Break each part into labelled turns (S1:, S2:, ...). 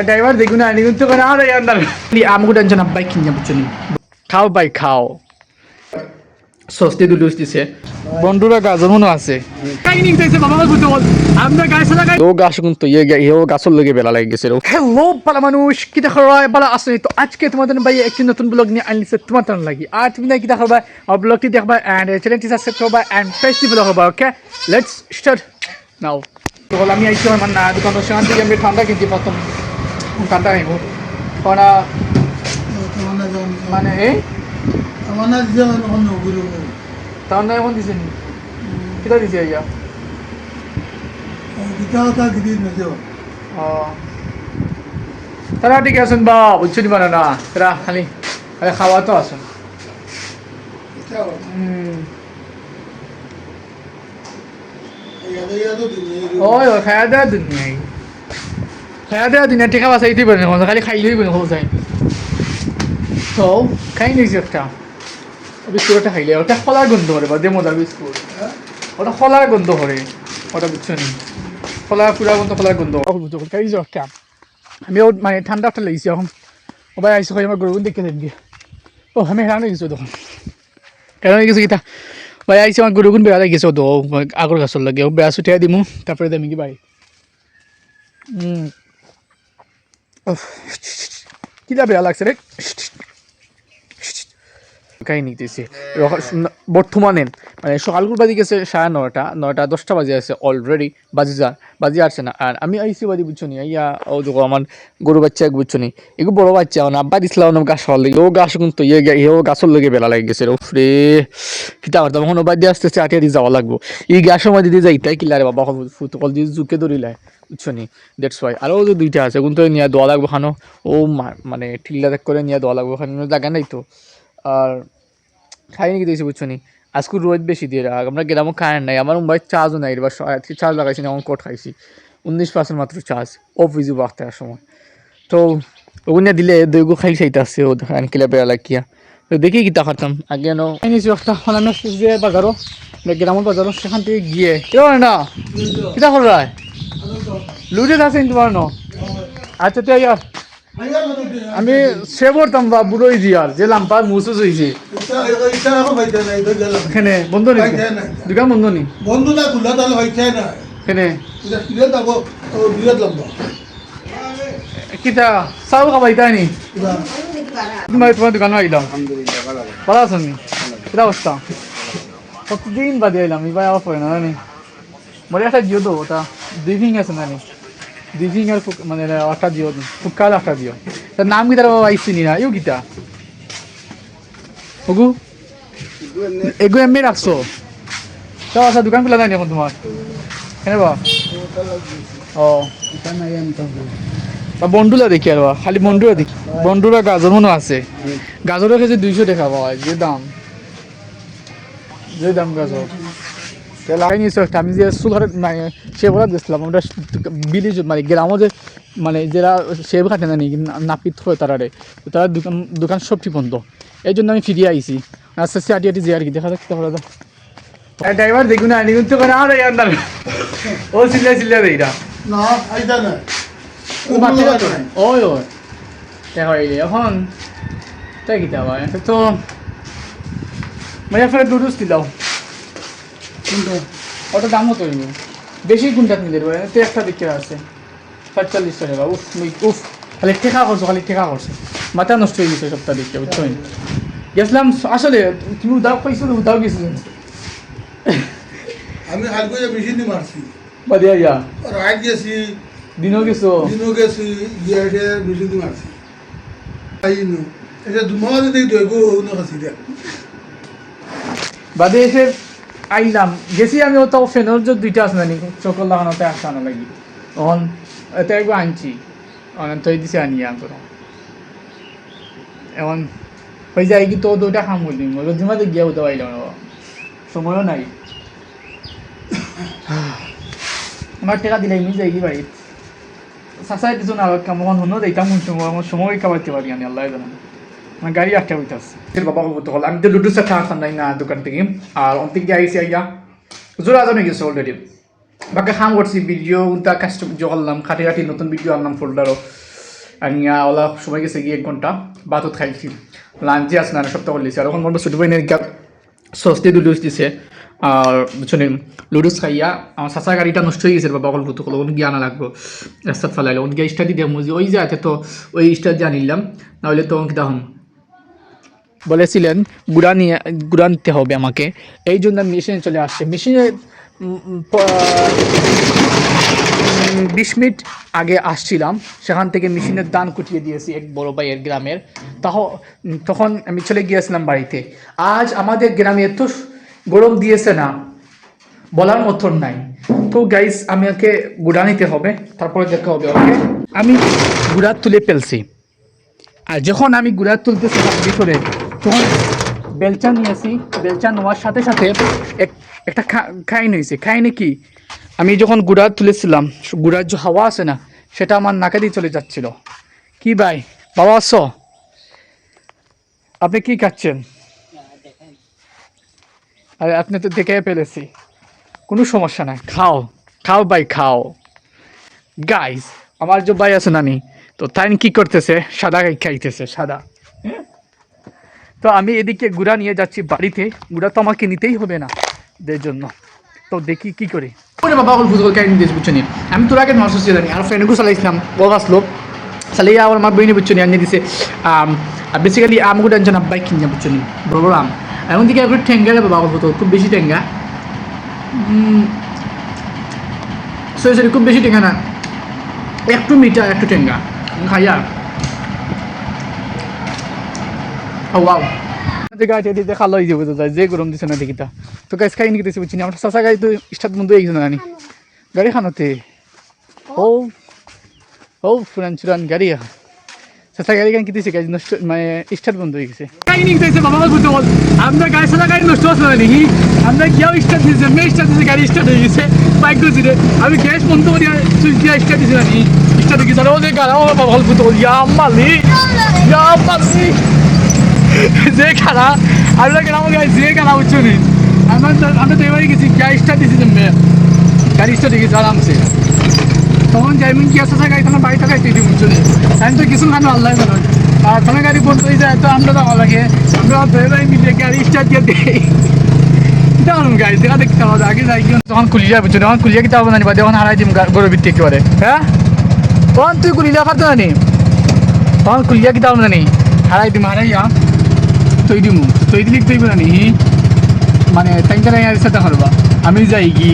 S1: driver দেখুন না কিন্তু করে আর আন্দার আমাকে টেনশন আব্বাই কিনে বুঝছো নি খাও ভাই খাও সস্তি দুলুস দিছে বন্ধুরা গাজন মনে আছে কাহিনী দিতেছে বাবা বুঝতে বল আমরা গাছ লাগাই ও গাছ কিন্তু ও গাছর লগে বেলা লাগে গেছে হ্যালো ভালো মানুষ কি দেখা হয় ভালো আছে তো আজকে তোমাদের ভাই একটি নতুন ব্লগ নিয়ে আনলিছে তোমার টান লাগি আর তুমি কি দেখা হবে আর ব্লগটি দেখবা এন্ড চ্যানেলটি সাবস্ক্রাইব করবা এন্ড ফেসবুক ব্লগ হবে ওকে লেটস স্টার্ট নাও তো আমি আইছি আমার না দোকানের সামনে থেকে আমি ঠান্ডা কিনছি প্রথম ঠান্ডা খাইব কারণ মানে এই
S2: আমার না যেমন অন্য গুরু
S1: ঠান্ডা এখন দিছেন কিটা দিছে ইয়া
S2: গীতা গিরি না যাও
S1: তারা ঠিক আছেন বা বুঝছেন মানে না তারা খালি খালি খাওয়া তো আছেন ওই খাওয়া দেওয়া দুনিয়ায় খাওয়া দেওয়া দুনিয়া টেকা বাঁচাইতে পারেন খালি খাইলেই পারেন হো যায় তো খাই নিয়েছি একটা বিস্কুট একটা খাইলে ওটা খোলার গন্ধ করে বা দে মজার বিস্কুট ওটা খোলার গন্ধ করে ওটা বুঝছো নি খোলা পুরা গন্ধ খোলার গন্ধ খাই যাও একটা আমিও মানে ঠান্ডা একটা লেগেছি এখন ওবাই আইসি হয় আমার গরুগুন দেখে দেন গিয়ে ও আমি হেরান গেছো তখন কেন গেছি কিতা ভাই আইসি আমার গরুগুন বেড়া গেছো তো আগর গাছর লাগে ও বেড়া ছুটিয়ে দিমু তারপরে দেমি কি ভাই কিলা বেড়া লাগছে রে কাহিনী নিতেছি বর্তমানে মানে সকালগুলো বাজি গেছে 9:30 9:10 বাজে আছে অলরেডি বাজি আসছে না আর আমি আইসি বাজি বুঝছো নি ইয়া ও দেখো আমার গরু বাচ্চা এক বুঝছো নি এগুলো বড় বাচ্চা আব্বা দিছিলাম গাছ হওয়ার লাগে ও গাছ কিন্তু ও গাছর লেগে বেলা লাগে গেছে রে কিতা করতাম এখন বাদ দিয়ে আসতেছে আটিয়া দিয়ে যাওয়া লাগবো এই গাছের মধ্যে দিয়ে যাইতাই কিলারে বাবা ফুটকল দিয়ে জুকে ধরিলায় বুঝছো নি দ্যাটস ওয়াই আরও যে দুইটা আছে কিন্তু নিয়ে দোয়া লাগবো খানো ও মানে ঠিল্লা দেখ করে নিয়ে দোয়া লাগবো খানো জায়গা নাই তো আর খাই নাকি দিয়েছি বুঝছো নি আজকে রোদ বেশি দিয়ে আমরা গ্রামও খায় নাই আমার মুম্বাই চার্জও নাই এবার চার্জ লাগাইছি না এখন কোট খাইছি 19% মাত্র চার্জ অফিসে বাঁচতে সময় তো ওগুলো দিলে দৈগ খাই চাইতে আসছে ও আনকিলা বেড়া লাগিয়া তো দেখি কিতা খাতাম আগে ন নিয়েছি একটা ফলানো যে বাজারও গ্রামের বাজারও সেখান থেকে গিয়ে কেউ না কিতা করা লুটে আছে তোমার ন আচ্ছা তো ইয়ার আমি সে করতাম বা বুড়োই দিয়ার যে লাম্পা মুসুস হয়েছে এখানে বন্ধ নেই দোকান বন্ধ নেই
S2: বন্ধ না খোলা তাহলে হইছে না
S1: এখানে
S2: বিরাট যাব বিরাট লম্বা
S1: কিতা চাও খাবাই তাই নি তোমার দোকানে আইলাম ভালো আছো নি কিতা অবস্থা কতদিন বাদে আইলাম এবার আবার পড়ে না জানি বলে একটা জিও তো ওটা দুই আছে না নি দুই আর মানে একটা জিও ফুকাল একটা জিও তার নাম কি তার বাবা আইসি নি না ইউ গীতা ওগু এগু এমনি রাখছো তো আচ্ছা দোকান খোলা নাই এখন তোমার কেন বা ও বন্ধুরা দেখি আর খালি বন্ধুরা দেখি বন্ধুরা গাজর মনে আছে গাজরের কেজি 200 টাকা পাওয়া যে দাম গাজর লাগাই নিয়েছো একটা আমি যে সুগার মানে সেব গেছিলাম ওটা বিলি মানে গ্রামও যে মানে যারা সেব কাটে না নাপিত হয় তারারে তারা দোকান সবটি বন্ধ এই জন্য আমি ফিরিয়ে আইছি আস্তে আস্তে আটি যে আর কি দেখা যাচ্ছে ড্রাইভার দেখুন না কিন্তু করে আর আন্দার ও চিল্লা দেই
S2: না আইতা না
S1: ওই দেখা এখন তাই কি তো মানে ফের দুধ দিলাও ওটা দাম হতো বেশি গুণটা নিতে তো একটা দিকে আছে 45 টাকা উফ খালি ঠেকা করছে মাথা নষ্ট হয়ে গেছে সপ্তাহ দিকে বুঝছো গেছিলাম আসলে তুমি উদাও খাইছো উদাও গেছিলেন
S2: আমি আলগো বেশি দিন মারছি
S1: বাদিয়া ইয়া
S2: রাত গেছি
S1: দিনও গেছি
S2: ইয়ে বেশি দিন মারছি আইনো এটা দুমাস দেই দইগো না খাসি দে
S1: বাদে এসে আইলাম গেছি আমি ও তাও ফেনের যে দুইটা আছে নানি চকল লাগানোতে আসা না লাগি তখন এটা একবার আনছি তৈ দিছে আনিয়ে আনতো এখন হয়ে যায় কি তো দুইটা খাম বলি রোদিমাতে গিয়ে হতে পারলাম না সময়ও নাই আমার টাকা দিলে এমনি যাই কি বাড়ি চাচাই দিছো না কেমন হনো দেখতাম আমার সময় খাবাইতে পারি আমি আল্লাহ জানা আমার গাড়ি একটা হইতে আসছে বাবা বলতে হল আমি তো দুটো সাথে আসতাম নাই না দোকান থেকে আর অন্তিক গিয়ে আইসি আইয়া জোর আজান হয়ে গেছে অলরেডি বাকি কাম করছি ভিডিও তা কাস্টম ভিডিও করলাম খাটি খাটি নতুন ভিডিও আনলাম ফোল্ডারও আনিয়া ওলা সময় গেছে গিয়ে 1 ঘন্টা বাতত খাইছি লাঞ্চে আসে না সপ্তাহ করলিছি আর ওখানে বলবো ছোটো ভাই সস দিয়ে লুডুস দিছে আর বুঝছেন লুডুস খাইয়া আমার চাচা গাড়িটা নষ্ট হয়ে গেছে বাবা অকল ভূত ওখানে গিয়ে আনা লাগবো রাস্তাত ফেলাইলো ওখানে গিয়ে স্টার্ট দিয়ে মুজি ওই যাতে তো ওই স্টার্ট দিয়ে আনিলাম নাহলে তো কিতা হম বলেছিলেন গুড়া নিতে হবে আমাকে এই জন্য মেশিনে চলে আসছে মেশিনে 20 মিনিট আগে আসছিলাম সেখান থেকে মেশিনের দান কুটিয়ে দিয়েছি এক বড় ভাইয়ের গ্রামের তখন আমি চলে গিয়েছিলাম বাড়িতে আজ আমাদের গ্রামে এত গরম দিয়েছে না বলার মতন নাই তো গাইস আমাকে গুড়া নিতে হবে তারপরে দেখা হবে ওকে আমি গুড়া তুলে ফেলছি আর যখন আমি গুড়া তুলতেছিলাম ভিতরে তখন বেলচা নিয়েছি বেলচা নেওয়ার সাথে সাথে একটা খাইন হয়েছে খাইনে কি আমি যখন গুড়া তুলেছিলাম গুড়ার যে হাওয়া আছে না সেটা আমার নাকে দিয়ে চলে যাচ্ছিল কি ভাই বাবা আসো আপনি কি খাচ্ছেন আরে আপনি তো দেখে ফেলেছি কোনো সমস্যা নাই খাও খাও ভাই খাও গাইস আমার যে ভাই আছে নানি তো তাই কি করতেছে সাদা খাইতেছে সাদা তো আমি এদিকে গুড়া নিয়ে যাচ্ছি বাড়িতে গুড়া তো আমাকে নিতেই হবে না এদের জন্য তো দেখি কি করি ওরে বাবা বল ভূতল কাহিনী দিস বুঝছো নি আমি তোর আগে নষ্ট ছিল আর ফ্রেন্ডকে চালাইছিলাম ও আসলো চালিয়ে আমার মা বইনি বুঝছো নি আনিয়ে দিছে বেসিক্যালি আমগো টেনশন আব্বাই কিনে বুঝছো নি বড় বড় আম এমন দিকে একটু ঠেঙ্গা রে বাবা ভূতল খুব বেশি ঠেঙ্গা সরি সরি খুব বেশি ঠেঙ্গা না একটু মিঠা একটু ঠেঙ্গা খাইয়া ও ওয়াও গাড়ি দেখা লই যাবো তো যে গরম দিছে না দেখিতা তো গাছ খাই নিতে বুঝছি না আমার চাচা গাড়ি তো স্টার্ট বন্ধ হয়ে গেছে না গাড়ি খানোতে ও ও ফুরান চুরান গাড়ি চাচা গাড়ি কেন কিতেছে গাড়ি নষ্ট মানে স্টার্ট বন্ধ হয়ে গেছে গাড়ি নিতে বাবা বলতে বল আমরা গাড়ি চালা গাড়ি নষ্ট হচ্ছে না নাকি আমরা গিয়েও স্টার্ট দিয়েছে মে স্টার্ট দিয়েছে গাড়ি স্টার্ট হয়ে গেছে বাইক দিয়েছি রে আমি গ্যাস বন্ধ করি সুইচ দিয়ে স্টার্ট দিয়েছি নাকি স্টার্ট হয়ে গেছে ও যে গাড়ি ও বাবা বলতে বল ইয়া মালিক যে খানা আমরা গ্রাম যে খানা উঠছো নি আমরা তো এবারে গেছি গাড়ি স্টার্ট দিয়েছি জমবে গাড়ি স্টার্ট হয়ে গেছে আরামসে তখন যাইমিন কি আসা গাড়ি তখন বাড়ি থাকাই তুই বুঝছো নি আমি তো কিছু খানো আল্লাহ জানো আর তখন গাড়ি বন্ধ হয়ে যায় তো আমরা যাওয়া লাগে আমরা ধরে মিলে গাড়ি স্টার্ট দিয়ে দিই দাঁড়ান গাড়ি দেখা দেখতে হবে আগে যাই কি তখন খুলিয়া বুঝছো তখন খুলিয়া কিতা হবে না বা তখন হারাই দিম গরুর ভিত্তি একেবারে হ্যাঁ তখন তুই খুলিয়া পারতো না নি তখন খুলিয়া কিতা হবে না নি হারাই দিম হারাইয়া তৈ দিমু তৈ দিলি তৈব না নি মানে ট্যাঙ্কার সাথে হারবা আমি যাই কি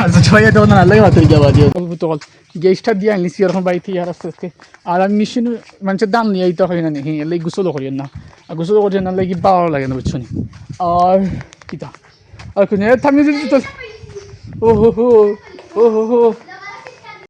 S1: আচ্ছা ছয় তখন আল্লাহ হাতে যাওয়া দিয়ে তখন গ্যাসটা দিয়ে আনলিছি এরকম বাড়িতে আর আস্তে আস্তে আর আমি মেশিন মানুষের দাম নিয়ে আইতে হয় না নি হ্যাঁ এলাই গোসলও করিয়েন না আর গোসলও করিয়েন না লাগি পাওয়ার লাগে না বুঝছো নি আর কিতা আর থামিয়ে দিচ্ছি তো ও হো হো ও হো হো